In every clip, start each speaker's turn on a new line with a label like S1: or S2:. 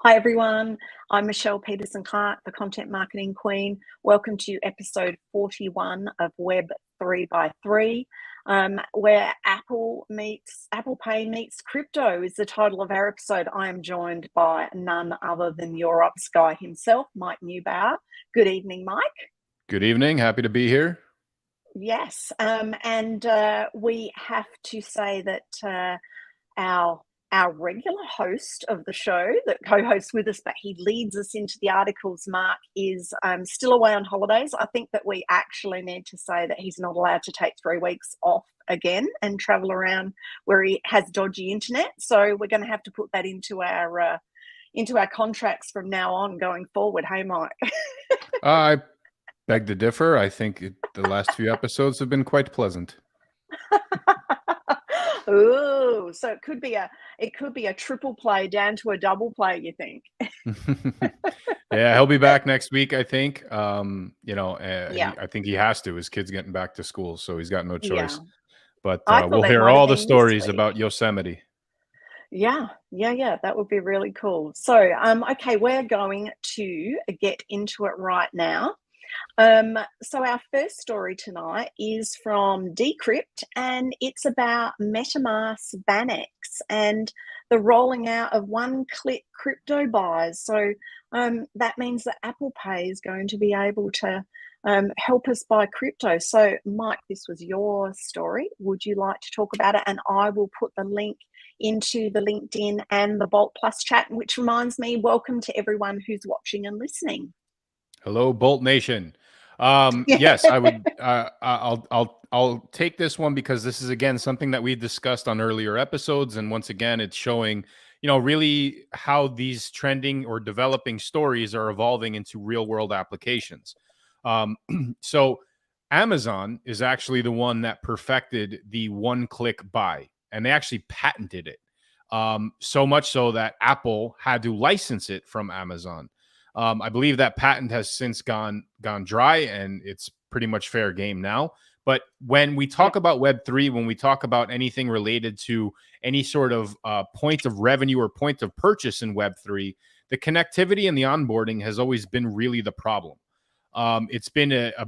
S1: Hi everyone, I'm Michelle Peterson Clark, the Content Marketing Queen. Welcome to episode 41 of Web3 by 3, where Apple Pay meets crypto is the title of our episode. I am joined by none other than your ops guy himself, Mike Neubauer. Good evening, Mike.
S2: Good evening. Happy to be here.
S1: Yes, and we have to say that our regular host of the show that co-hosts with us, but he leads us into the articles, Mark, is still away on holidays. I think that we actually need to say that he's not allowed to take 3 weeks off again and travel around where he has dodgy internet. So we're going to have to put that into our contracts from now on going forward. Hey, Mike.
S2: I beg to differ. I think the last few episodes have been quite pleasant.
S1: Ooh, so it could be a triple play down to a double play, you think?
S2: Yeah, he'll be back next week, I think.
S1: Yeah.
S2: I think he has to. His kid's getting back to school, so he's got no choice.
S1: Yeah.
S2: But
S1: I thought
S2: we'll
S1: it
S2: hear
S1: might have
S2: all the
S1: been this
S2: stories
S1: week.
S2: about Yosemite.
S1: Yeah, that would be really cool. So, okay, we're going to get into it right now. So our first story tonight is from Decrypt, and it's about Metamask Bannex and the rolling out of one-click crypto buys. So that means that Apple Pay is going to be able to help us buy crypto. So, Mike, this was your story. Would you like to talk about it? And I will put the link into the LinkedIn and the Bolt Plus chat, which reminds me, welcome to everyone who's watching and listening.
S2: Hello, Bolt Nation. Yes, I would. I'll take this one because this is again something that we discussed on earlier episodes, and once again, it's showing really how these trending or developing stories are evolving into real world applications. So Amazon is actually the one that perfected the one-click buy, and they actually patented it. So much so that Apple had to license it from Amazon. I believe that patent has since gone dry, and it's pretty much fair game now. But when we talk about Web3, when we talk about anything related to any sort of point of revenue or point of purchase in Web3, the connectivity and the onboarding has always been really the problem. It's been I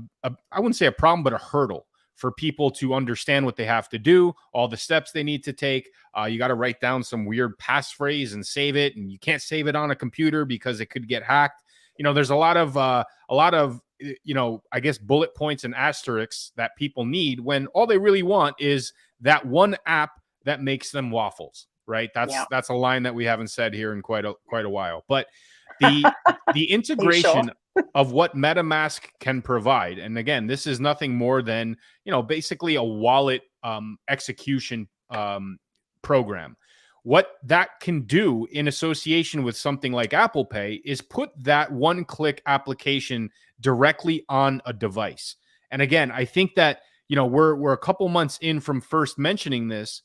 S2: wouldn't say a problem, but a hurdle for people to understand what they have to do, all the steps they need to take. You got to write down some weird passphrase and save it, and you can't save it on a computer because it could get hacked. There's a lot of I guess bullet points and asterisks that people need when all they really want is that one app that makes them waffles, right? That's a line that we haven't said here in quite a while. But the integration of what MetaMask can provide, and again, this is nothing more than basically a wallet execution program. What that can do in association with something like Apple Pay is put that one-click application directly on a device. And again, I think that we're a couple months in from first mentioning this.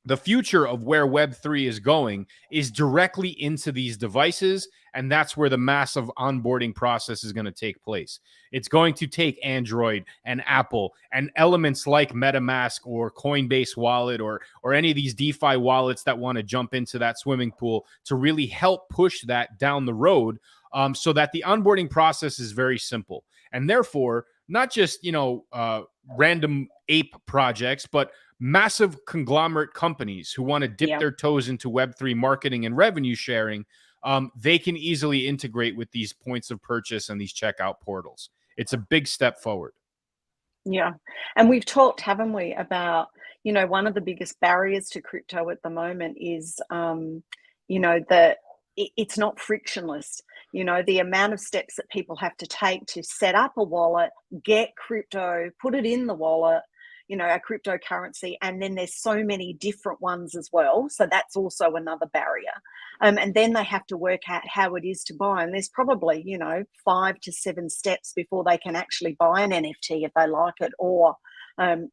S2: The future of where Web3 is going is directly into these devices, and that's where the massive onboarding process is going to take place. It's going to take Android and Apple and elements like MetaMask or Coinbase wallet or any of these DeFi wallets that want to jump into that swimming pool to really help push that down the road, so that the onboarding process is very simple. And therefore, not just random ape projects, but massive conglomerate companies who want to dip their toes into Web3 marketing and revenue sharing, they can easily integrate with these points of purchase and these checkout portals. It's a big step forward.
S1: Yeah. And we've talked, haven't we, about, one of the biggest barriers to crypto at the moment is, that it's not frictionless. The amount of steps that people have to take to set up a wallet, get crypto, put it in the wallet, a cryptocurrency, and then there's so many different ones as well. So that's also another barrier. And then they have to work out how it is to buy. And there's probably, 5 to 7 steps before they can actually buy an NFT if they like it, or, a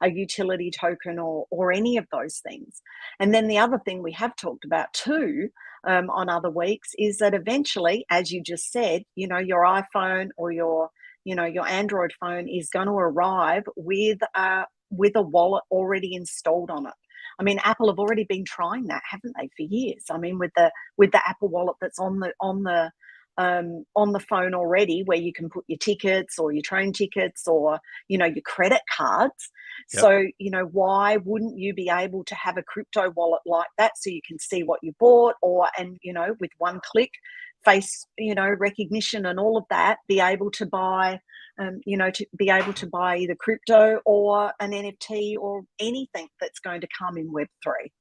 S1: utility token or any of those things. And then the other thing we have talked about too, on other weeks, is that eventually, as you just said, your iPhone or your Android phone is going to arrive with a wallet already installed on it. I mean, Apple have already been trying that, haven't they, for years? I mean, with the Apple Wallet that's on the phone already, where you can put your tickets or your train tickets or your credit cards.
S2: Yep.
S1: So why wouldn't you be able to have a crypto wallet like that, so you can see what you bought, and with one click, face recognition and all of that, be able to buy to be able to buy either crypto or an NFT or anything that's going to come in Web3.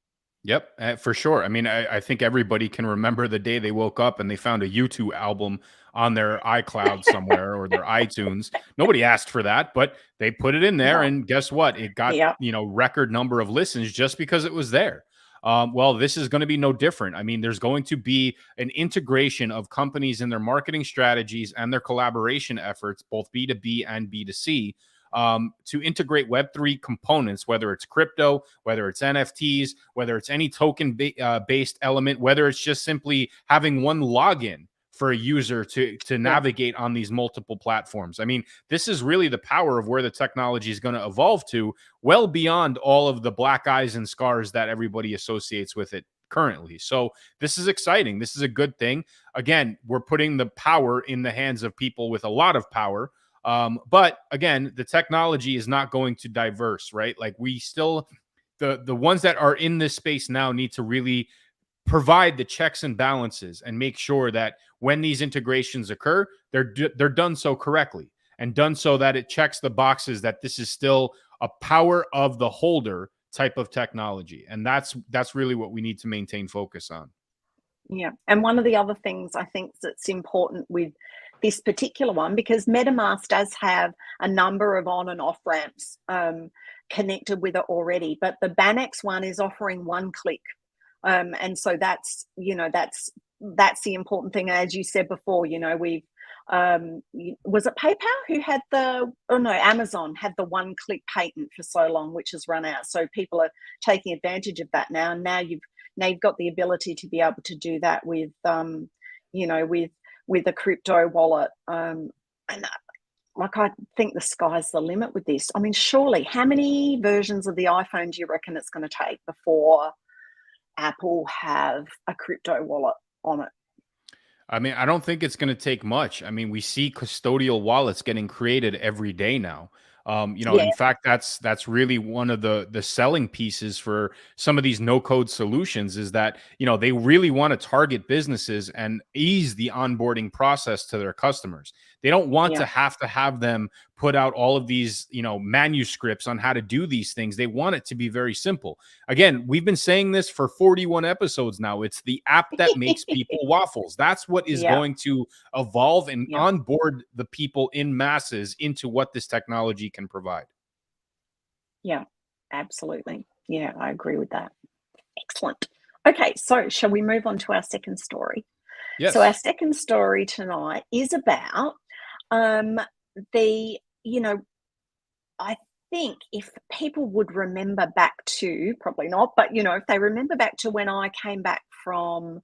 S2: Yep, for sure. I mean, I think everybody can remember the day they woke up and they found a U2 album on their iCloud somewhere or their iTunes. Nobody asked for that, but they put it in there,
S1: No.
S2: and guess what? It got
S1: Yeah.
S2: record number of listens just because it was there. Well, this is going to be no different. I mean, there's going to be an integration of companies in their marketing strategies and their collaboration efforts, both B2B and B2C, to integrate Web3 components, whether it's crypto, whether it's NFTs, whether it's any token based element, whether it's just simply having one login for a user to navigate on these multiple platforms. I mean, this is really the power of where the technology is going to evolve to, well beyond all of the black eyes and scars that everybody associates with it currently. So this is exciting. This is a good thing. Again, we're putting the power in the hands of people with a lot of power. But again, the technology is not going to diverse, right? Like, we still, the ones that are in this space now need to really provide the checks and balances and make sure that when these integrations occur, they're done so correctly and done so that it checks the boxes that this is still a power of the holder type of technology. And that's really what we need to maintain focus on.
S1: Yeah. And one of the other things I think that's important with this particular one, because MetaMask does have a number of on and off ramps connected with it already, but the Banex one is offering one click. And so that's the important thing. As you said before, we've was it PayPal who had Amazon had the one click patent for so long, which has run out. So people are taking advantage of that now. And now you've got the ability to be able to do that with with a crypto wallet. And I think the sky's the limit with this. I mean, surely, how many versions of the iPhone do you reckon it's going to take before Apple have a crypto wallet on it?
S2: I mean, I don't think it's going to take much. I mean, we see custodial wallets getting created every day now.
S1: Yeah.
S2: In fact, that's really one of the selling pieces for some of these no code solutions, is that, they really want to target businesses and ease the onboarding process to their customers. They don't want
S1: Yeah.
S2: to have them put out all of these, manuscripts on how to do these things. They want it to be very simple. Again, we've been saying this for 41 episodes now. It's the app that makes people waffles. That's what is
S1: Yeah.
S2: going to evolve and
S1: Yeah.
S2: onboard the people in masses into what this technology can provide.
S1: Yeah, absolutely. Yeah, I agree with that. Excellent. Okay, so shall we move on to our second story? So our
S2: Yes.
S1: second story tonight is about the, I think if people would remember back to, probably not, but if they remember back to when I came back from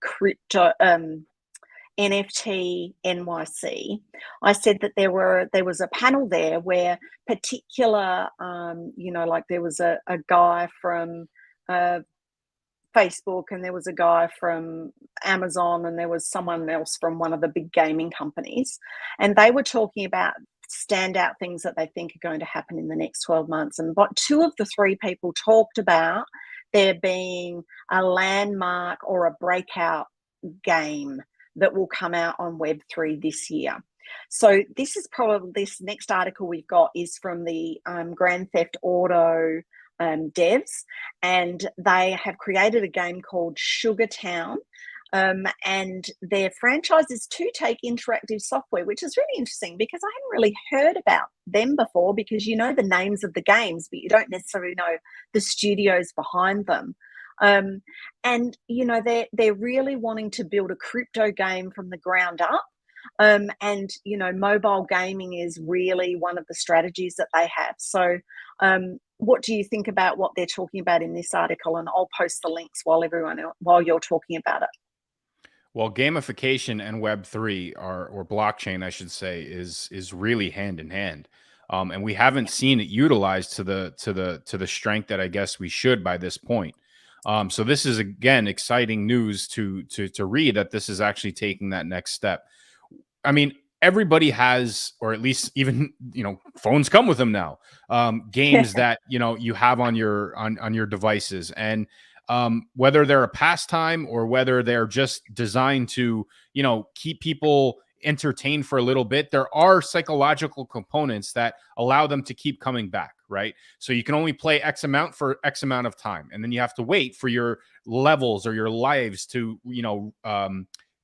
S1: crypto NFT NYC, I said that there was a panel there where particular, like there was a guy from Facebook, and there was a guy from Amazon, and there was someone else from one of the big gaming companies, and they were talking about standout things that they think are going to happen in the next 12 months. And but two of the three people talked about there being a landmark or a breakout game that will come out on Web3 this year. So this next article we've got is from the Grand Theft Auto devs, and they have created a game called Sugar Town. And their franchise is 2Take Interactive Software, which is really interesting because I hadn't really heard about them before, because you know the names of the games, but you don't necessarily know the studios behind them. And they're really wanting to build a crypto game from the ground up. And mobile gaming is really one of the strategies that they have. So what do you think about what they're talking about in this article? And I'll post the links while you're talking about it.
S2: Well, gamification and Web3 or blockchain, I should say, is really hand in hand. and we haven't seen it utilized to the strength that I guess we should by this point. So this is again exciting news to read that this is actually taking that next step. I mean, everybody has, or at least even, phones come with them now. Games that, you have on your devices, and whether they're a pastime or whether they're just designed to, keep people entertained for a little bit, there are psychological components that allow them to keep coming back, right? So you can only play X amount for X amount of time, and then you have to wait for your levels or your lives to,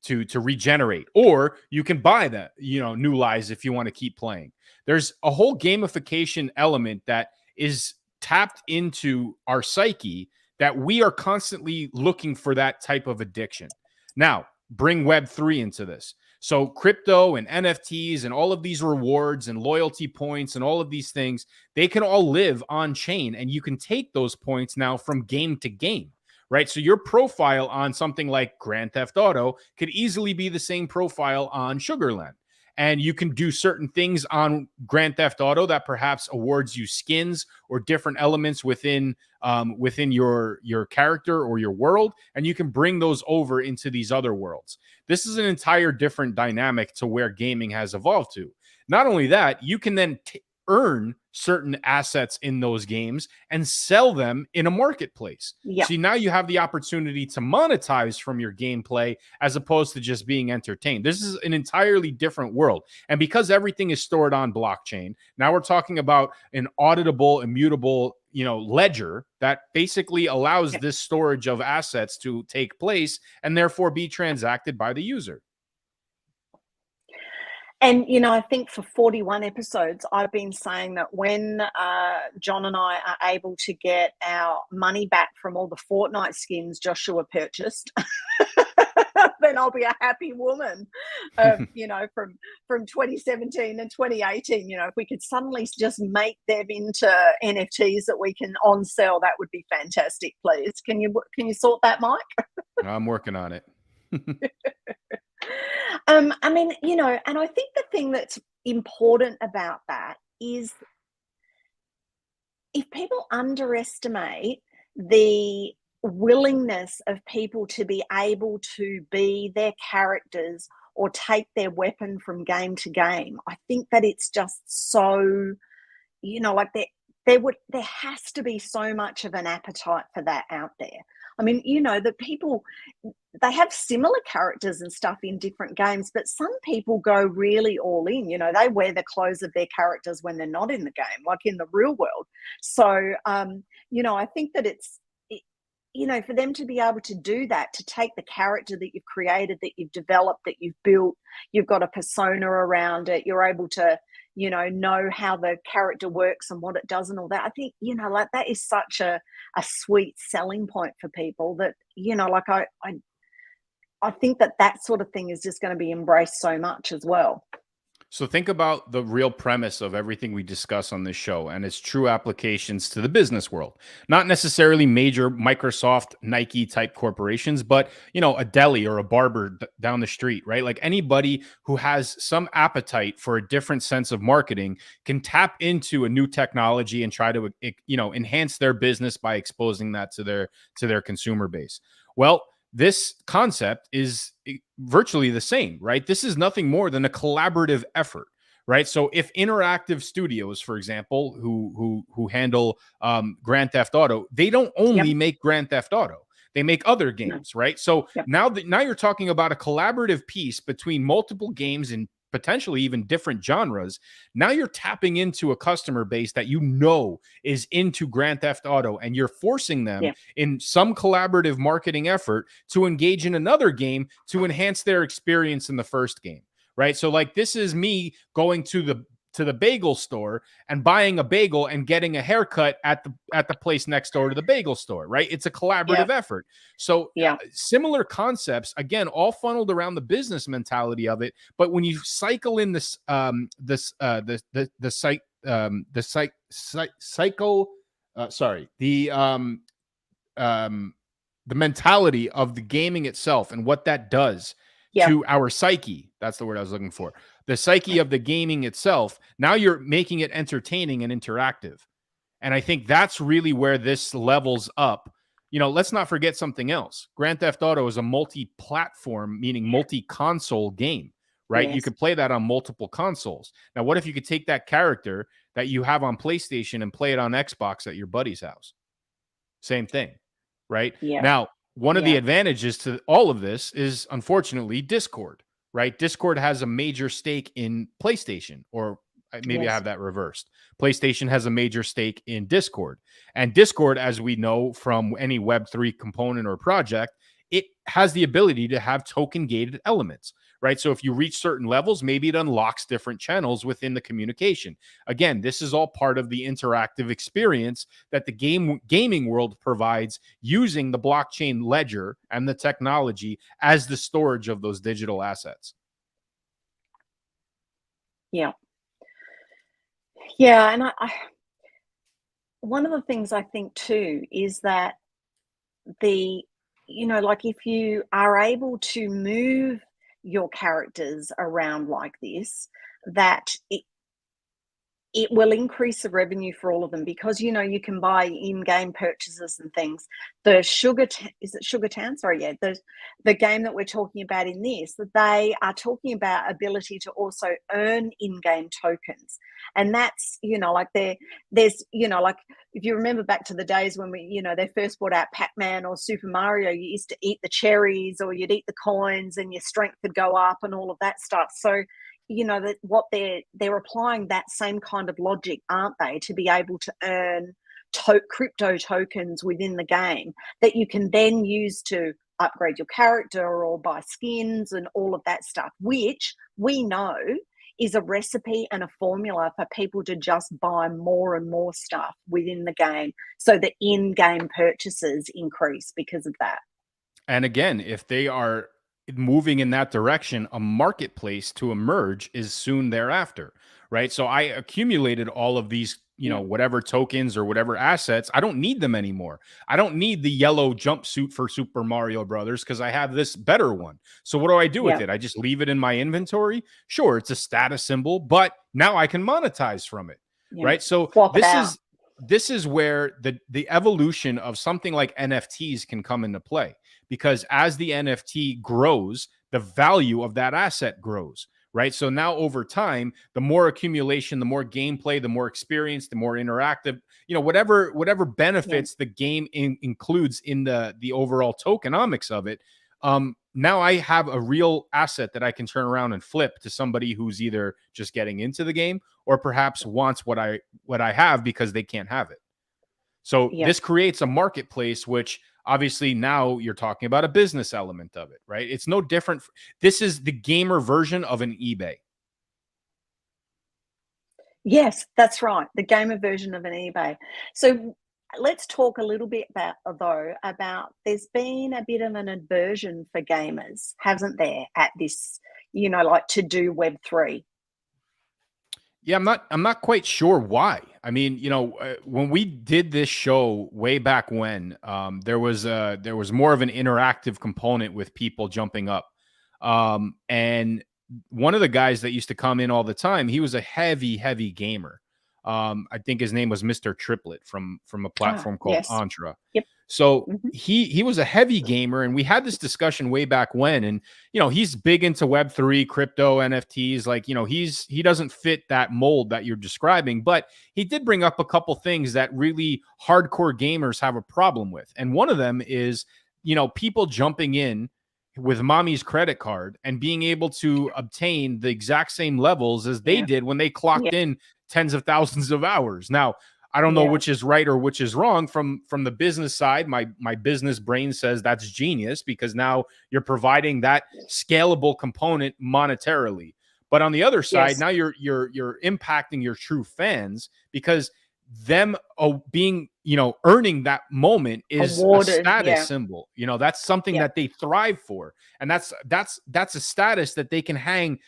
S2: to regenerate, or you can buy that, new lives if you want to keep playing. There's a whole gamification element that is tapped into our psyche that we are constantly looking for that type of addiction. Now, bring Web3 into this. So crypto and NFTs and all of these rewards and loyalty points and all of these things, they can all live on chain, and you can take those points now from game to game, right? So your profile on something like Grand Theft Auto could easily be the same profile on Sugarland. And you can do certain things on Grand Theft Auto that perhaps awards you skins or different elements within your character or your world, and you can bring those over into these other worlds. This is an entire different dynamic to where gaming has evolved to. Not only that, you can then earn certain assets in those games and sell them in a marketplace.
S1: Yep.
S2: So now you have the opportunity to monetize from your gameplay as opposed to just being entertained. This is an entirely different world. And because everything is stored on blockchain, now we're talking about an auditable, immutable, ledger that basically allows this storage of assets to take place and therefore be transacted by the user.
S1: And, I think for 41 episodes, I've been saying that when John and I are able to get our money back from all the Fortnite skins Joshua purchased, then I'll be a happy woman. From 2017 and 2018, if we could suddenly just make them into NFTs that we can on sell, that would be fantastic, please. Can you sort that, Mike?
S2: I'm working on it.
S1: And I think the thing that's important about that is if people underestimate the willingness of people to be able to be their characters or take their weapon from game to game, I think that it's just so, there has to be so much of an appetite for that out there. I mean, the people, they have similar characters and stuff in different games, but some people go really all in. They wear the clothes of their characters when they're not in the game, like in the real world. So, I think that it's, for them to be able to do that, to take the character that you've created, that you've developed, that you've built, you've got a persona around it, you're able to, know how the character works and what it does and all that. I think, that is such a sweet selling point for people that, I think that sort of thing is just going to be embraced so much as well.
S2: So think about the real premise of everything we discuss on this show and its true applications to the business world. Not necessarily major Microsoft, Nike type corporations, but, a deli or a barber down the street, right? Like anybody who has some appetite for a different sense of marketing can tap into a new technology and try to, enhance their business by exposing that to their consumer base. Well, this concept is virtually the same, right? This is nothing more than a collaborative effort, right? So if interactive studios, for example, who handle Grand Theft Auto, they don't only make Grand Theft Auto, they make other games, right? So now you're talking about a collaborative piece between multiple games and potentially even different genres. Now you're tapping into a customer base that is into Grand Theft Auto, and you're forcing them in some collaborative marketing effort to engage in another game to enhance their experience in the first game, right? So like this is me going to the bagel store and buying a bagel and getting a haircut at the place next door to the bagel store, right? It's a collaborative effort. So similar concepts, again, all funneled around the business mentality of it. But when you cycle in the mentality of the gaming itself and what that does to our psyche, that's the word I was looking for. the psyche of the gaming itself. Now you're making it entertaining and interactive. And I think that's really where this levels up. You know, let's not forget something else. Grand Theft Auto is a multi-platform, meaning multi-console game, right? You
S1: Yes.
S2: could play that on multiple consoles. Now, what if you could take that character that you have on PlayStation and play it on Xbox at your buddy's house? Same thing, right?
S1: Yeah.
S2: Now, one of the
S1: Yeah.
S2: advantages to all of this is unfortunately Discord, right? Discord has a major stake in PlayStation, or maybe I
S1: Yes.
S2: have that reversed. PlayStation has a major stake in Discord. And Discord, as we know from any Web3 component or project, it has the ability to have token gated elements, right? So if you reach certain levels, maybe it unlocks different channels within the communication. Again, this is all part of the interactive experience that the gaming world provides using the blockchain ledger and the technology as the storage of those digital assets.
S1: Yeah. Yeah, and I one of the things I think too is that the like if you are able to move your characters around like this, that it will increase the revenue for all of them because you can buy in-game purchases and things. The is it Sugar Town? Sorry, yeah, the game that we're talking about in this, that they are talking about ability to also earn in-game tokens, and that's like there's like if you remember back to the days when they first brought out Pac-Man or Super Mario, you used to eat the cherries or you'd eat the coins and your strength would go up and all of that stuff. So that what they're applying that same kind of logic, aren't they, to be able to earn crypto tokens within the game that you can then use to upgrade your character or buy skins and all of that stuff, which we know is a recipe and a formula for people to just buy more and more stuff within the game, so the in-game purchases increase because of that.
S2: And again, if they are moving in that direction, a marketplace to emerge is soon thereafter, right? So I accumulated all of these,
S1: Yeah.
S2: whatever tokens or whatever assets. I don't need them anymore. I don't need the yellow jumpsuit for Super Mario Brothers because I have this better one. So what do I do with
S1: Yeah.
S2: it? I just leave it in my inventory. Sure, it's a status symbol, but now I can monetize from it,
S1: Yeah.
S2: right? So
S1: Swap it
S2: this
S1: out.
S2: is this is where the evolution of something like NFTs can come into play, because as the NFT grows, the value of that asset grows, right? So now over time, the more accumulation, the more gameplay, the more experience, the more interactive, whatever benefits the game includes in the overall tokenomics of it. Now I have a real asset that I can turn around and flip to somebody who's either just getting into the game or perhaps wants what I have because they can't have it. So
S1: Yeah.
S2: this creates a marketplace, which obviously now you're talking about a business element of it, right? It's no different. This is the gamer version of an eBay.
S1: Yes, that's right. The gamer version of an eBay. So let's talk a little bit about there's been a bit of an aversion for gamers, hasn't there, at this, like to do Web3.
S2: Yeah, I'm not quite sure why. I mean, when we did this show way back when, there was more of an interactive component with people jumping up. And one of the guys that used to come in all the time, he was a heavy gamer. I think his name was Mr. Triplet from a platform called
S1: Yes.
S2: Entra.
S1: Yep.
S2: So
S1: Mhm.
S2: he was a heavy gamer, and we had this discussion way back when. And he's big into Web3, crypto, NFTs. Like he doesn't fit that mold that you're describing, but he did bring up a couple things that really hardcore gamers have a problem with, and one of them is people jumping in with mommy's credit card and being able to obtain the exact same levels as they
S1: Yeah.
S2: did when they
S1: Yeah.
S2: clocked in tens of thousands of hours. Now, I don't know
S1: Yeah.
S2: which is right or which is wrong from the business side. My business brain says that's genius because now you're providing that scalable component monetarily. But on the other side,
S1: Yes.
S2: now you're impacting your true fans because them being earning that moment is a
S1: Awarded.
S2: status
S1: Yeah.
S2: symbol. That's something
S1: Yeah.
S2: that they thrive for, and that's a status that they can hang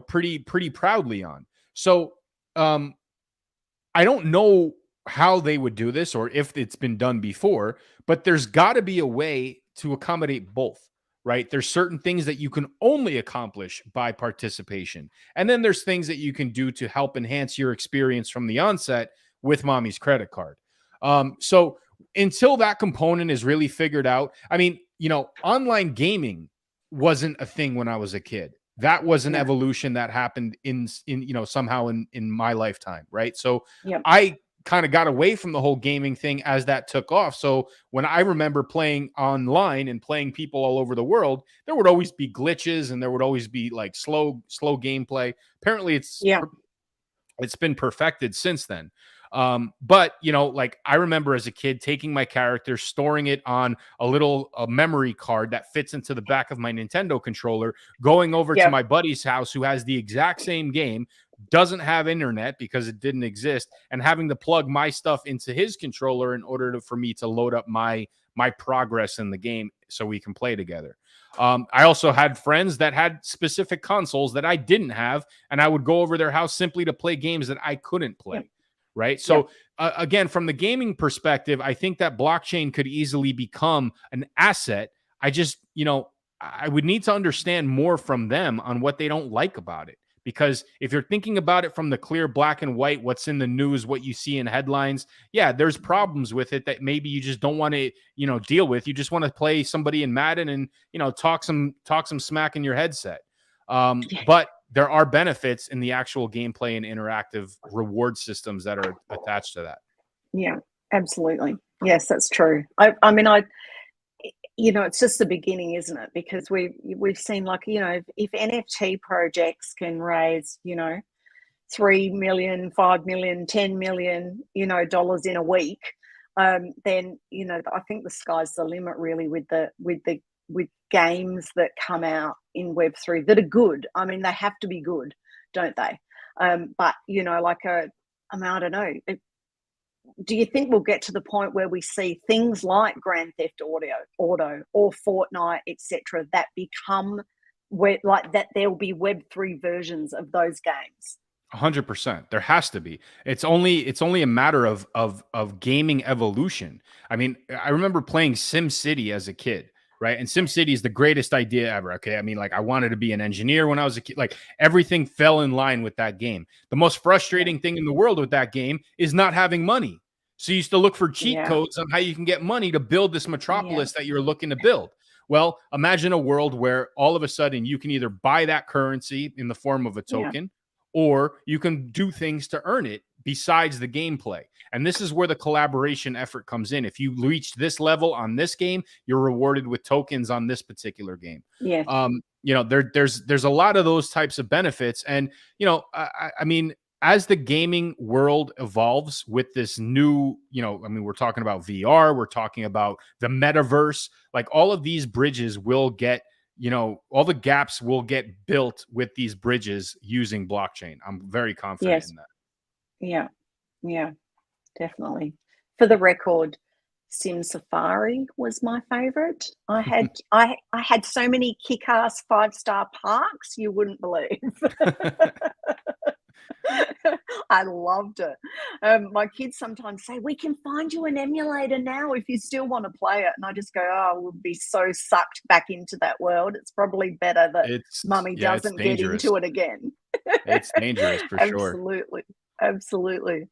S2: pretty proudly on. So I don't know how they would do this or if it's been done before, but there's got to be a way to accommodate both, right? There's certain things that you can only accomplish by participation. And then there's things that you can do to help enhance your experience from the onset with mommy's credit card. So until that component is really figured out, I mean, online gaming wasn't a thing when I was a kid. That was an
S1: Yeah.
S2: evolution that happened in somehow in my lifetime, right? So
S1: Yep.
S2: I kind of got away from the whole gaming thing as that took off. So when I remember playing online and playing people all over the world, there would always be glitches and there would always be like slow gameplay. Apparently
S1: Yeah.
S2: it's been perfected since then. But like I remember as a kid taking my character, storing it on a memory card that fits into the back of my Nintendo controller, going over to
S1: Yep.
S2: my buddy's house who has the exact same game, doesn't have internet because it didn't exist, and having to plug my stuff into his controller in order for me to load up my progress in the game so we can play together. I also had friends that had specific consoles that I didn't have, and I would go over their house simply to play games that I couldn't play.
S1: Yep.
S2: Right. So again, from the gaming perspective, I think that blockchain could easily become an asset. I just, I would need to understand more from them on what they don't like about it. Because if you're thinking about it from the clear black and white, what's in the news, what you see in headlines, yeah, there's problems with it that maybe you just don't want to, deal with. You just want to play somebody in Madden and, talk some smack in your headset. But there are benefits in the actual gameplay and interactive reward systems that are attached to that.
S1: Yeah, absolutely. Yes, that's true. I mean, it's just the beginning, isn't it? Because we've seen, like, if NFT projects can raise, 3 million, 5 million, 10 million, dollars in a week, then, I think the sky's the limit really with games that come out in Web3 that are good. I mean, they have to be good, don't they? But I don't know. Do you think we'll get to the point where we see things like Grand Theft Auto or Fortnite, etc., that become that there will be Web3 versions of those games?
S2: 100%. There has to be. It's only a matter of gaming evolution. I mean, I remember playing SimCity as a kid, right? And SimCity is the greatest idea ever. Okay. I mean, like, I wanted to be an engineer when I was a kid. Like, everything fell in line with that game. The most frustrating thing in the world with that game is not having money. So you used to look for cheat codes on how you can get money to build this metropolis that you're looking to build. Well, imagine a world where all of a sudden you can either buy that currency in the form of a token, or you can do things to earn it besides the gameplay. And this is where the collaboration effort comes in. If you reach this level on this game, you're rewarded with tokens on this particular game.
S1: Yeah.
S2: There's a lot of those types of benefits. And, I mean, as the gaming world evolves with this new, we're talking about VR, we're talking about the metaverse, like all of these bridges will get, all the gaps will get built with these bridges using blockchain. I'm very confident in that.
S1: Yeah. Yeah, definitely. For the record, Sim Safari was my favorite. I had so many kick-ass 5-star parks you wouldn't believe. I loved it. My kids sometimes say, "We can find you an emulator now if you still want to play it." And I just go, "Oh, I would be so sucked back into that world. It's probably better that Mummy doesn't get into it again."
S2: It's dangerous for sure.
S1: Absolutely.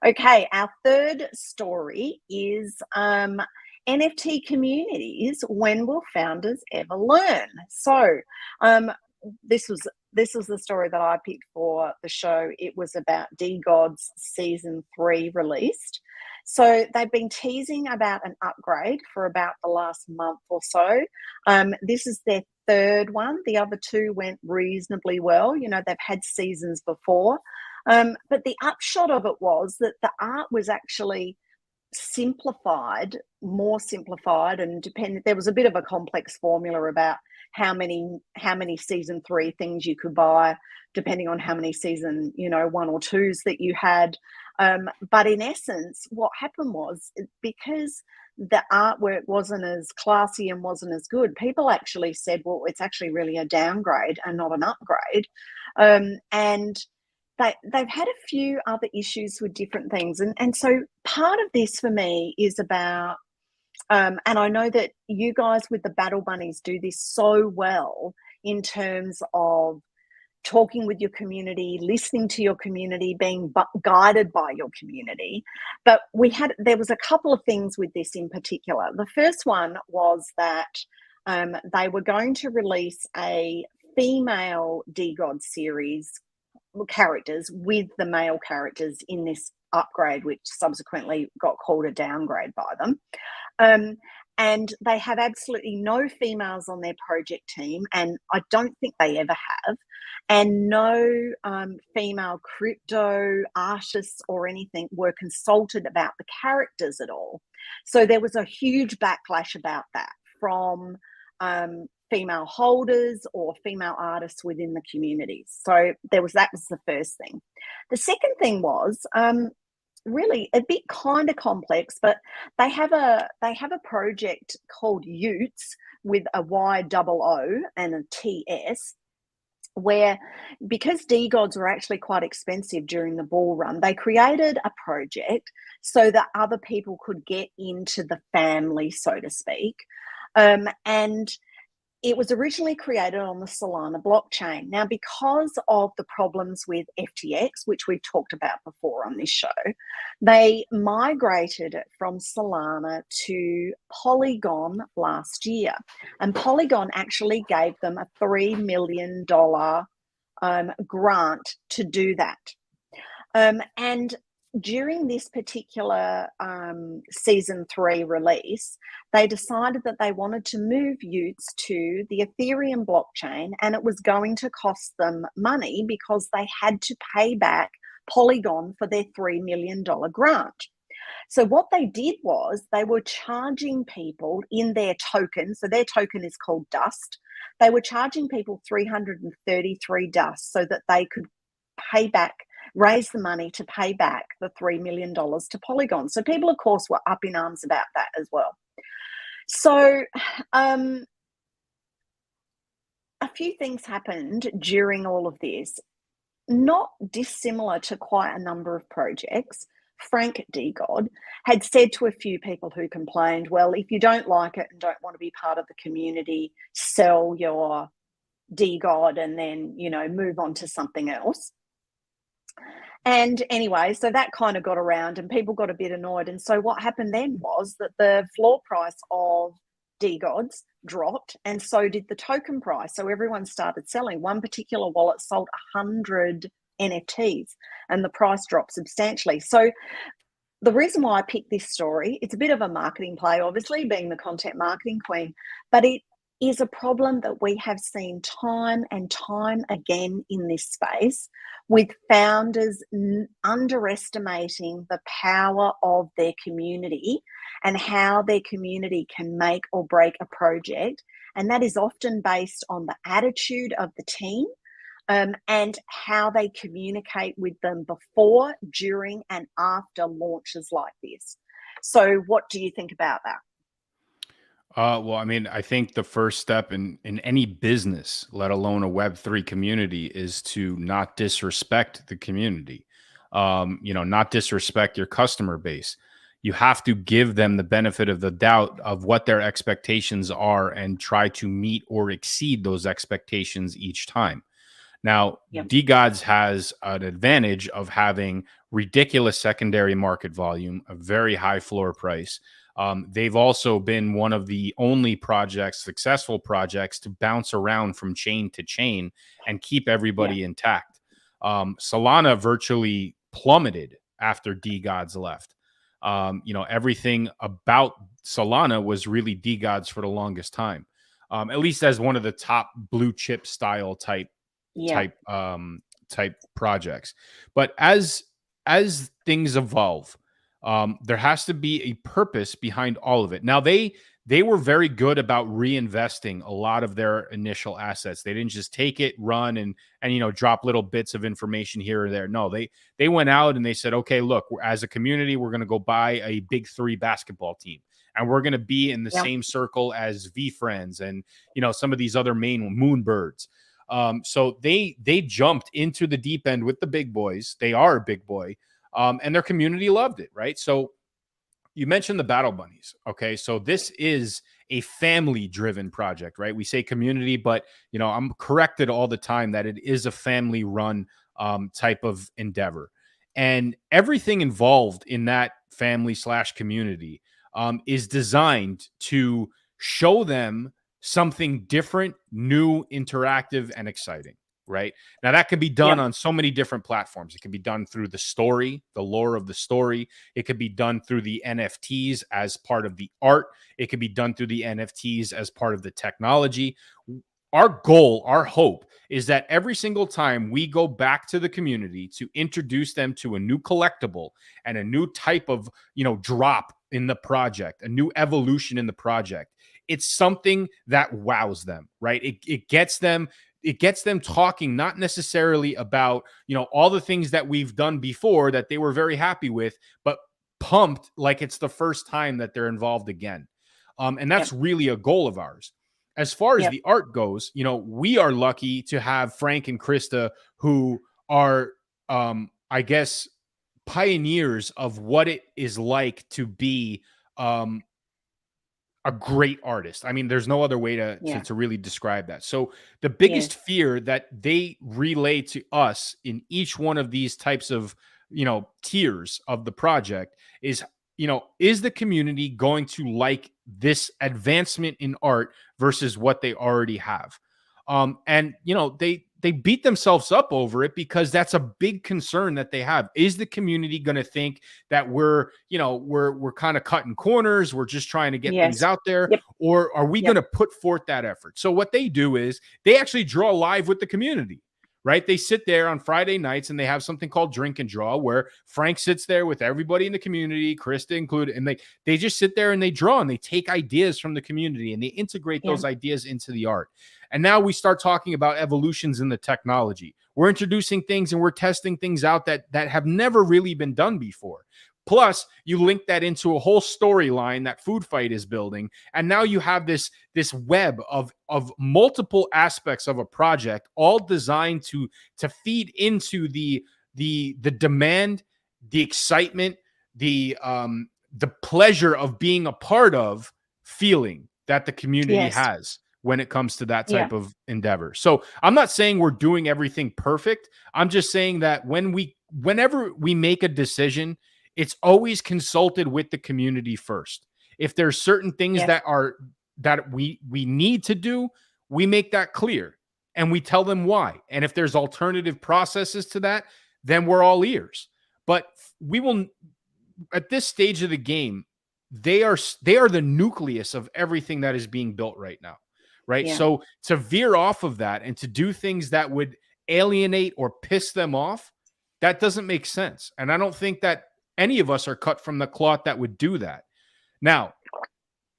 S1: Okay, our third story is NFT communities. When will founders ever learn? So, this was the story that I picked for the show. It was about DGod's season 3 released. So they've been teasing about an upgrade for about the last month or so. This is their third one. The other two went reasonably well. They've had seasons before. But the upshot of it was that the art was actually more simplified, and there was a bit of a complex formula about how many season 3 things you could buy, depending on how many season 1 or 2s that you had. But in essence, what happened was, because the artwork wasn't as classy and wasn't as good, people actually said, well, it's actually really a downgrade and not an upgrade. And they've had a few other issues with different things. And so part of this for me is about And I know that you guys with the Battle Bunnies do this so well in terms of talking with your community, listening to your community, being guided by your community. But there was a couple of things with this in particular. The first one was that they were going to release a female DGod series characters with the male characters in this upgrade, which subsequently got called a downgrade by them. And they have absolutely no females on their project team, and I don't think they ever have, and no female crypto artists or anything were consulted about the characters at all. So there was a huge backlash about that from female holders or female artists within the communities. So that was the first thing. The second thing was really a bit kind of complex, but they have a project called Utes with a YOO and a TS, where because DGods were actually quite expensive during the bull run, they created a project so that other people could get into the family, so to speak. And it was originally created on the Solana blockchain. Now, because of the problems with FTX, which we've talked about before on this show, they migrated it from Solana to Polygon last year. And Polygon actually gave them a $3 million grant to do that. And during this particular season 3 release, they decided that they wanted to move Utes to the Ethereum blockchain, and it was going to cost them money because they had to pay back Polygon for their $3 million grant. So what they did was they were charging people in their token. So their token is called Dust. They were charging people 333 Dust so that they could raise the money to pay back the $3 million to Polygon. So people, of course, were up in arms about that as well. So a few things happened during all of this, not dissimilar to quite a number of projects. Frank DGod had said to a few people who complained, well, if you don't like it and don't want to be part of the community, sell your DGod and then, move on to something else. And anyway, so that kind of got around and people got a bit annoyed. And so what happened then was that the floor price of DGods dropped, and so did the token price. So everyone started selling. One particular wallet sold 100 NFTs and the price dropped substantially. So the reason why I picked this story, it's a bit of a marketing play, obviously, being the content marketing queen, but it is a problem that we have seen time and time again in this space, with founders underestimating the power of their community and how their community can make or break a project. And that is often based on the attitude of the team and how they communicate with them before, during, and after launches like this. So what do you think about that?
S2: Well, I mean, I think the first step in any business, let alone a Web3 community, is to not disrespect the community. Not disrespect your customer base. You have to give them the benefit of the doubt of what their expectations are and try to meet or exceed those expectations each time. Now, DGods has an advantage of having ridiculous secondary market volume, a very high floor price. They've also been one of the only successful projects to bounce around from chain to chain and keep everybody intact. Solana virtually plummeted after DGods left. Everything about Solana was really DGods for the longest time, at least as one of the top blue chip style type projects. But as things evolve, there has to be a purpose behind all of it. Now, they were very good about reinvesting a lot of their initial assets. They didn't just take it, run, and drop little bits of information here or there. No, they went out and they said, okay, look, as a community, we're going to go buy a Big 3 basketball team, and we're going to be in the same circle as VFriends and some of these other main Moonbirds. So they jumped into the deep end with the big boys. They are a big boy. And their community loved it, right? So, you mentioned the Battle Bunnies. Okay. So this is a family driven project, right? We say community, but I'm corrected all the time that it is a family run type of endeavor. And everything involved in that family slash community is designed to show them something different, new, interactive, and exciting. Right now, that can be done on so many different platforms. It can be done through the story, the lore of the story. It could be done through the NFTs as part of the art. It could be done through the NFTs as part of the technology. Our goal, our hope is that every single time we go back to the community to introduce them to a new collectible and a new type of, drop in the project, a new evolution in the project, it's something that wows them, right? It gets them talking, not necessarily about, all the things that we've done before that they were very happy with, but pumped like it's the first time that they're involved again. And that's really a goal of ours. As far as the art goes, we are lucky to have Frank and Krista, who are, I guess, pioneers of what it is like to be a great artist. I mean, there's no other way to really describe that. So the biggest fear that they relay to us in each one of these types of, tiers of the project is, is the community going to like this advancement in art versus what they already have? And, they beat themselves up over it because that's a big concern that they have. Is the community going to think that we're kind of cutting corners? We're just trying to get things out there, or are we going to put forth that effort? So what they do is they actually draw live with the community, right? They sit there on Friday nights and they have something called Drink and Draw, where Frank sits there with everybody in the community, Krista included, and they just sit there and they draw and they take ideas from the community and they integrate those ideas into the art. And now we start talking about evolutions in the technology. We're introducing things and we're testing things out that have never really been done before. Plus, you link that into a whole storyline that Food Fight is building, and now you have this web of multiple aspects of a project, all designed to feed into the demand, the excitement, the pleasure of being a part of feeling that the community has when it comes to that type of endeavor. So I'm not saying we're doing everything perfect. I'm just saying that whenever we make a decision, it's always consulted with the community first. If there's certain things that we need to do, we make that clear and we tell them why. And if there's alternative processes to that, then we're all ears. But we will, at this stage of the game, they are the nucleus of everything that is being built right now. Right. So to veer off of that and to do things that would alienate or piss them off, that doesn't make sense. And I don't think that any of us are cut from the cloth that would do that. Now,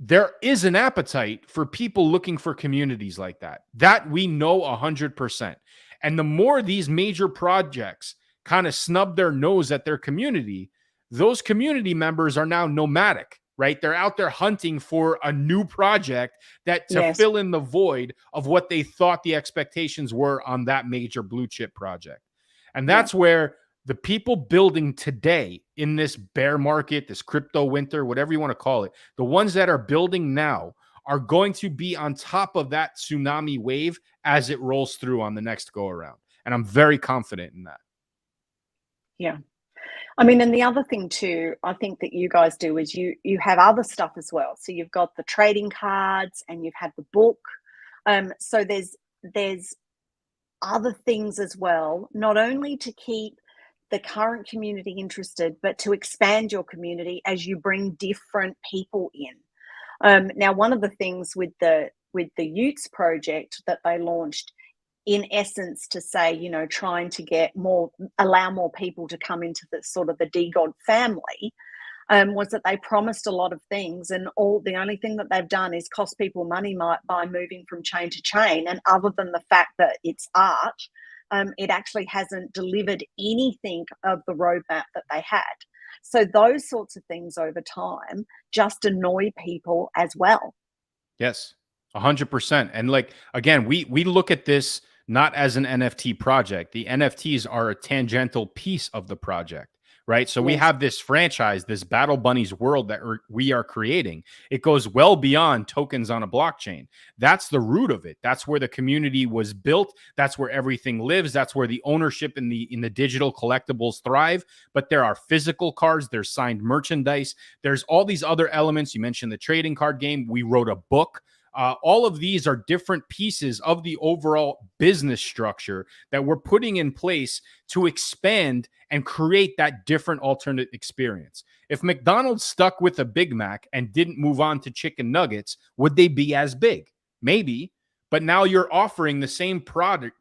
S2: there is an appetite for people looking for communities like that. That we know 100%. And the more these major projects kind of snub their nose at their community, those community members are now nomadic, right? They're out there hunting for a new project to fill in the void of what they thought the expectations were on that major blue chip project. And that's where the people building today in this bear market, this crypto winter, whatever you want to call it, the ones that are building now are going to be on top of that tsunami wave as it rolls through on the next go around. And I'm very confident in that.
S1: Yeah. I mean, and the other thing too, I think that you guys do is you have other stuff as well. So you've got the trading cards and you've had the book. So there's other things as well, not only to keep the current community interested, but to expand your community as you bring different people in. Now, one of the things with the Utes project that they launched, in essence, to say, trying to allow more people to come into the sort of the DGOD family, was that they promised a lot of things, and the only thing that they've done is cost people money by moving from chain to chain. And other than the fact that it's art, it actually hasn't delivered anything of the roadmap that they had. So those sorts of things over time just annoy people as well.
S2: Yes, 100%. And again, we look at this not as an NFT project. The NFTs are a tangential piece of the project, right? So we
S1: Yes.
S2: have this franchise, this Battle Bunnies world that we are creating. It goes well beyond tokens on a blockchain. That's the root of it. That's where the community was built. That's where everything lives. That's where the ownership in the digital collectibles thrive. But there are physical cards, there's signed merchandise, there's all these other elements. You mentioned the trading card game. We wrote a book. All of these are different pieces of the overall business structure that we're putting in place to expand and create that different alternate experience. If McDonald's stuck with a Big Mac and didn't move on to chicken nuggets, would they be as big? Maybe. But now you're offering the same product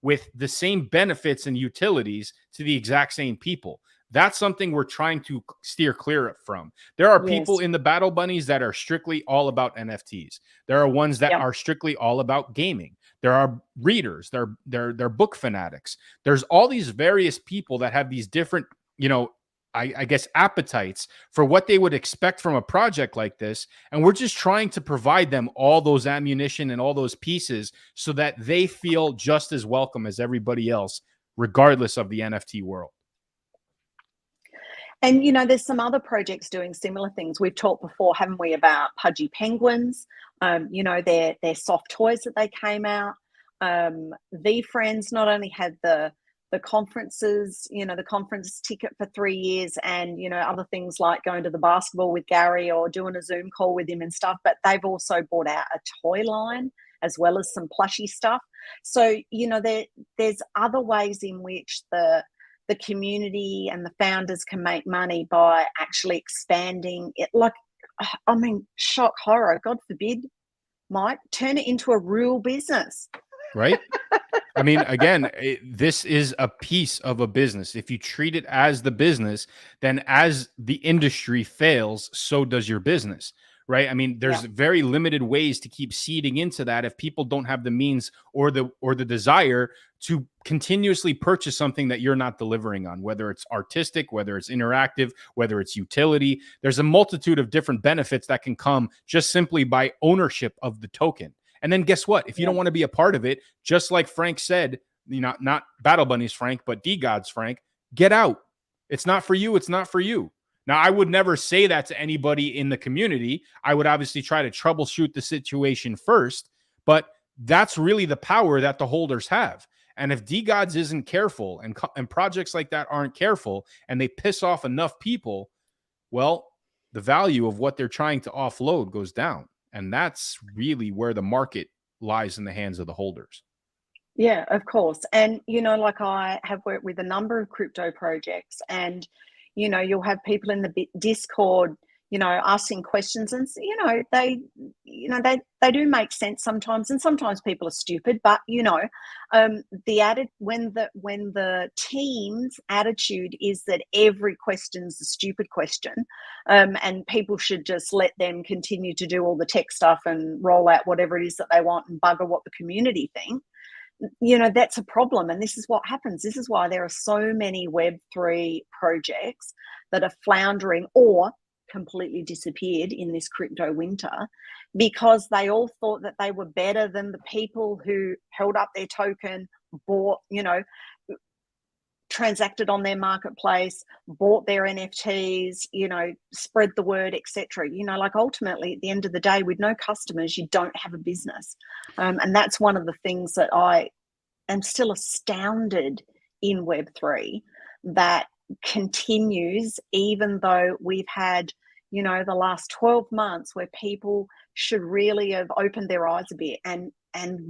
S2: with the same benefits and utilities to the exact same people. That's something we're trying to steer clear from. There are people in the Battle Bunnies that are strictly all about NFTs. There are ones that are strictly all about gaming. There are readers. They're book fanatics. There's all these various people that have these different, I guess, appetites for what they would expect from a project like this. And we're just trying to provide them all those ammunition and all those pieces so that they feel just as welcome as everybody else, regardless of the NFT world.
S1: And, there's some other projects doing similar things. We've talked before, haven't we, about Pudgy Penguins, their soft toys that they came out. VeeFriends not only had the conferences, the conference ticket for 3 years and, other things like going to the basketball with Gary or doing a Zoom call with him and stuff, but they've also brought out a toy line as well as some plushy stuff. So, there's other ways in which the community and the founders can make money by actually expanding it. Shock horror, God forbid, Mike, turn it into a real business.
S2: Right? I mean, again, this is a piece of a business. If you treat it as the business, then as the industry fails, so does your business. Right? I mean, there's very limited ways to keep seeding into that if people don't have the means or the desire to continuously purchase something that you're not delivering on, whether it's artistic, whether it's interactive, whether it's utility. There's a multitude of different benefits that can come just simply by ownership of the token. And then guess what? If you don't want to be a part of it, just like Frank said, not Battle Bunnies Frank, but D-Gods Frank, get out. It's not for you. It's not for you. Now, I would never say that to anybody in the community. I would obviously try to troubleshoot the situation first, but that's really the power that the holders have. And if D-Gods isn't careful and projects like that aren't careful and they piss off enough people, well, the value of what they're trying to offload goes down. And that's really where the market lies in the hands of the holders.
S1: Yeah, of course. And, I have worked with a number of crypto projects and, you'll have people in the Discord, asking questions and, they do make sense sometimes. And sometimes people are stupid, but, when the team's attitude is that every question's a stupid question, and people should just let them continue to do all the tech stuff and roll out whatever it is that they want and bugger what the community think, that's a problem. And this is what happens. This is why there are so many Web3 projects that are floundering or completely disappeared in this crypto winter, because they all thought that they were better than the people who held up their token, bought, transacted on their marketplace, bought their NFTs, spread the word, etc. Ultimately, at the end of the day, with no customers, you don't have a business. And that's one of the things that I am still astounded in Web3 that continues, even though we've had, the last 12 months where people should really have opened their eyes a bit and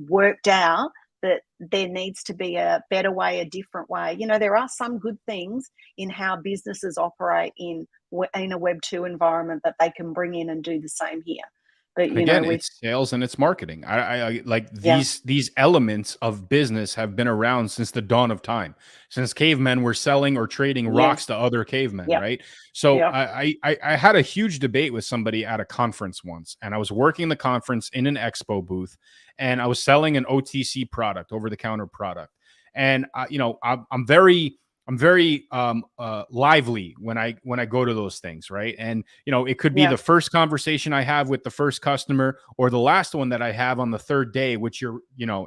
S1: worked out that there needs to be a better way, a different way. There are some good things in how businesses operate in a Web2 environment that they can bring in and do the same here. But
S2: again, it's sales and it's marketing. I like these elements of business have been around since the dawn of time, since cavemen were selling or trading rocks to other cavemen, right? So I had a huge debate with somebody at a conference once, and I was working the conference in an expo booth, and I was selling an OTC product, over the counter product, and I'm very I'm very lively when I go to those things, right? And it could be the first conversation I have with the first customer, or the last one that I have on the third day, which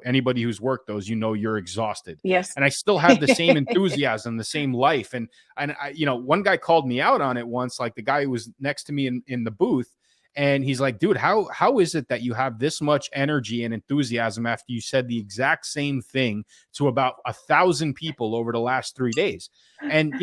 S2: anybody who's worked those, you're exhausted.
S1: Yes.
S2: And I still have the same enthusiasm, the same life. And I, one guy called me out on it once, like the guy who was next to me in the booth. And he's like, dude, how is it that you have this much energy and enthusiasm after you said the exact same thing to about 1,000 people over the last 3 days? And,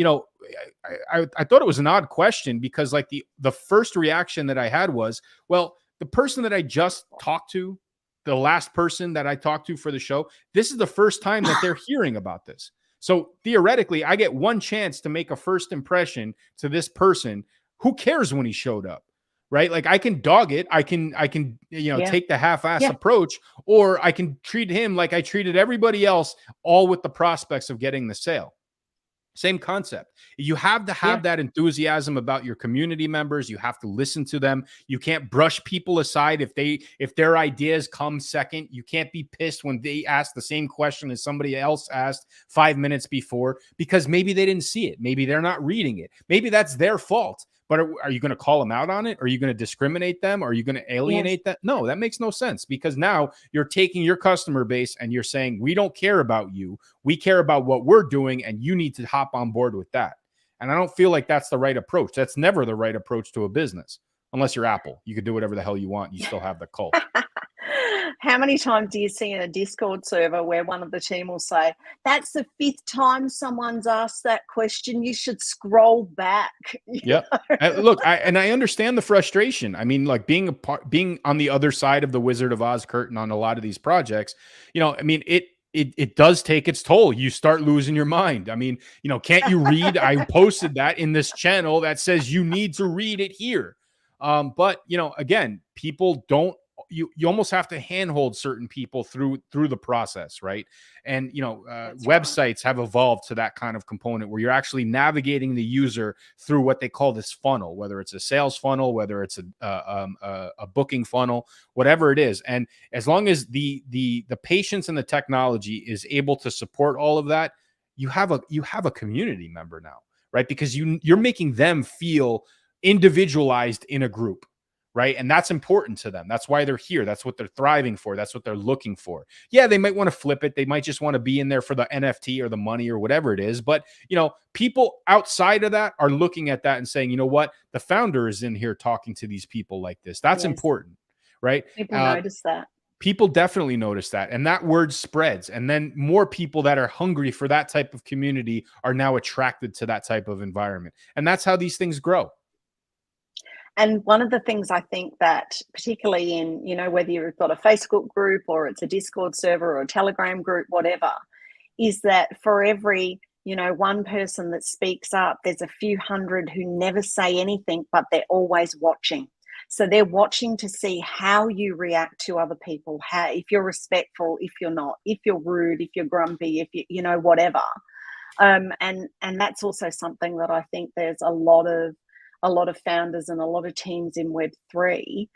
S2: I thought it was an odd question, because like the first reaction that I had was, well, the person that I just talked to, the last person that I talked to for the show, this is the first time that they're hearing about this. So theoretically, I get one chance to make a first impression to this person. Who cares when he showed up? Right? Like I can dog it. I can, take the half-ass approach, or I can treat him like I treated everybody else, all with the prospects of getting the sale. Same concept. You have to have that enthusiasm about your community members. You have to listen to them. You can't brush people aside if their ideas come second. You can't be pissed when they ask the same question as somebody else asked 5 minutes before, because maybe they didn't see it. Maybe they're not reading it. Maybe that's their fault. But are you going to call them out on it? Are you going to discriminate them? Are you going to alienate them? No, that makes no sense, because now you're taking your customer base and you're saying, we don't care about you. We care about what we're doing, and you need to hop on board with that. And I don't feel like that's the right approach. That's never the right approach to a business, unless you're Apple. You could do whatever the hell you want. You still have the cult.
S1: How many times do you see in a Discord server where one of the team will say, that's the 5th time someone's asked that question, you should scroll back?
S2: Yeah. Look, I understand the frustration. I mean, like being on the other side of the Wizard of Oz curtain on a lot of these projects, it does take its toll. You start losing your mind. I mean, can't you read? I posted that in this channel that says you need to read it here. But again, people don't. You almost have to handhold certain people through the process, right? And websites have evolved to that kind of component where you're actually navigating the user through what they call this funnel, whether it's a sales funnel, whether it's a booking funnel, whatever it is. And as long as the patience and the technology is able to support all of that, you have a community member now, right? Because you're making them feel individualized in a group. Right. And that's important to them. That's why they're here. That's what they're thriving for. That's what they're looking for. Yeah, they might want to flip it. They might just want to be in there for the NFT or the money or whatever it is. But, people outside of that are looking at that and saying, you know what? The founder is in here talking to these people like this. That's important. Right.
S1: People notice that.
S2: People definitely notice that. And that word spreads. And then more people that are hungry for that type of community are now attracted to that type of environment. And that's how these things grow.
S1: And one of the things I think that particularly in, whether you've got a Facebook group or it's a Discord server or a Telegram group, whatever, is that for every, one person that speaks up, there's a few hundred who never say anything, but they're always watching. So they're watching to see how you react to other people, if you're respectful, if you're not, if you're rude, if you're grumpy, if you, whatever. And that's also something that I think there's a lot of founders and a lot of teams in Web3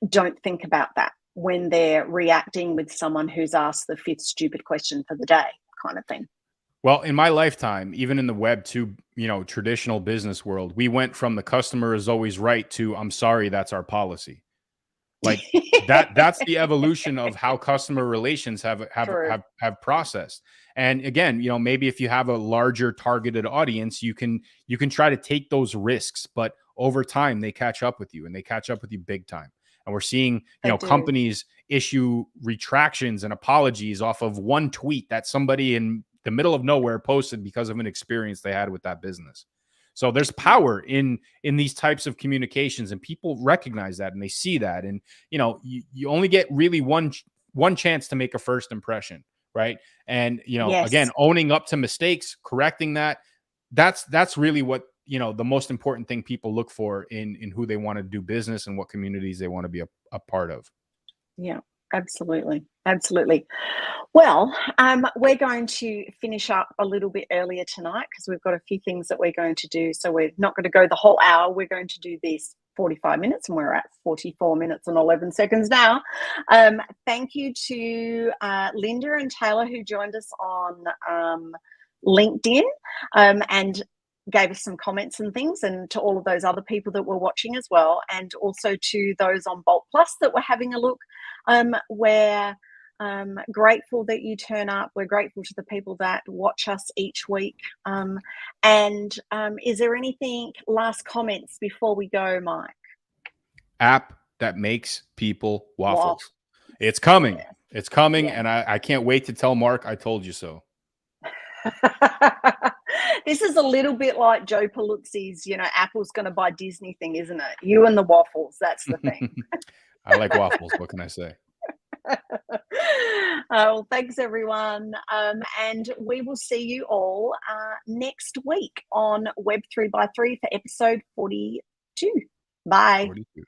S1: don't think about that when they're reacting with someone who's asked the 5th stupid question for the day kind of thing.
S2: Well, in my lifetime, even in the Web2, traditional business world, we went from the customer is always right to I'm sorry, that's our policy. Like that's the evolution of how customer relations have processed. And again, maybe if you have a larger targeted audience, you can try to take those risks, but over time they catch up with you, and they catch up with you big time. And we're seeing, companies issue retractions and apologies off of one tweet that somebody in the middle of nowhere posted because of an experience they had with that business. So there's power in these types of communications, and people recognize that and they see that. And, you only get really one chance to make a first impression. Right. And, again, owning up to mistakes, correcting that's really what, the most important thing people look for in who they want to do business and what communities they want to be a part of.
S1: Yeah, absolutely. Absolutely. Well, we're going to finish up a little bit earlier tonight because we've got a few things that we're going to do. So we're not going to go the whole hour. We're going to do this 45 minutes, and we're at 44 minutes and 11 seconds now. Thank you to Linda and Taylor who joined us on LinkedIn, and gave us some comments and things, and to all of those other people that were watching as well, and also to those on Bolt Plus that were having a look. We're grateful that you turn up. We're grateful to the people that watch us each week. And is there anything, last comments before we go, Mike?
S2: App that makes people waffles. It's coming.
S1: Yeah.
S2: It's coming,
S1: Yeah.
S2: and I can't wait to tell Mark I told you so.
S1: This is a little bit like Joe Paluzzi's, Apple's going to buy Disney thing, isn't it? You and the waffles, that's the thing.
S2: I like waffles. What can I say?
S1: Well, thanks everyone. And we will see you all next week on Web3 by 3 for episode 42. Bye.
S2: 42.